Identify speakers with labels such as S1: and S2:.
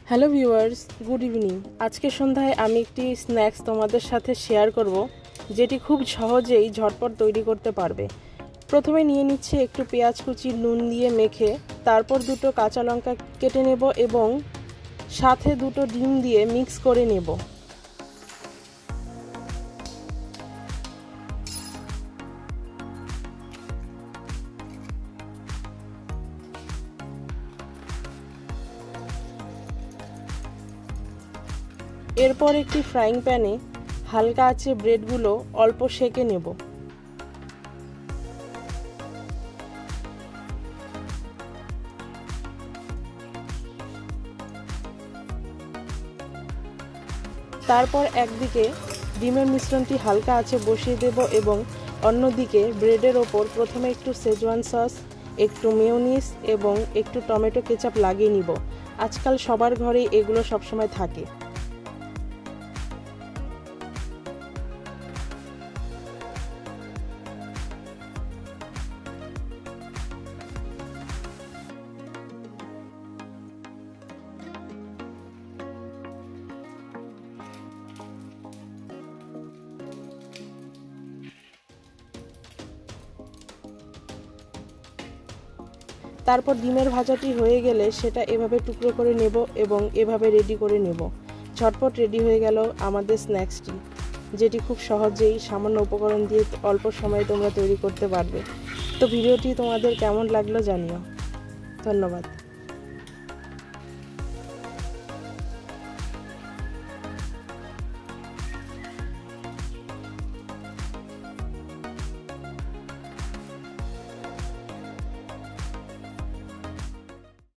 S1: Hello viewers, good evening. আজকে সন্ধ্যায় আমি একটি স্ন্যাক্স তোমাদের সাথে শেয়ার করব, যেটি খুব সহজেই ঝটপট তৈরি করতে পারবে। প্রথমে নিয়ে নিচ্ছি একটু পেঁয়াজ কুচি নুন দিয়ে মেখে, তারপর দুটো কাঁচা লঙ্কা কেটে নেব এবং সাথে দুটো ডিম দিয়ে মিক্স করে নেব। এরপর একটি ফ্রাইং প্যানে হালকা আঁচে ব্রেডগুলো অল্প সেঁকে নেব। তারপর একদিকে ডিমের মিশ্রণটি হালকা আঁচে বসিয়ে দেব এবং অন্যদিকে ব্রেডের ওপর প্রথমে একটু শেজওয়ান সস, একটু মেয়োনিজ এবং একটু টমেটো কেচাপ লাগিয়ে নিব। আজকাল সবার ঘরেই এগুলো সবসময় থাকে। তারপর ডিমের ভাজাটি হয়ে গেলে সেটা এভাবে টুকরো করে নেব এবং এভাবে রেডি করে নেব। ঝটপট রেডি হয়ে গেল আমাদের স্ন্যাক্সটি, যেটি খুব সহজেই সামান্য উপকরণ দিয়ে অল্প সময়ে তোমরা তৈরি করতে পারবে। তো ভিডিওটি তোমাদের কেমন লাগলো জানিও। ধন্যবাদ।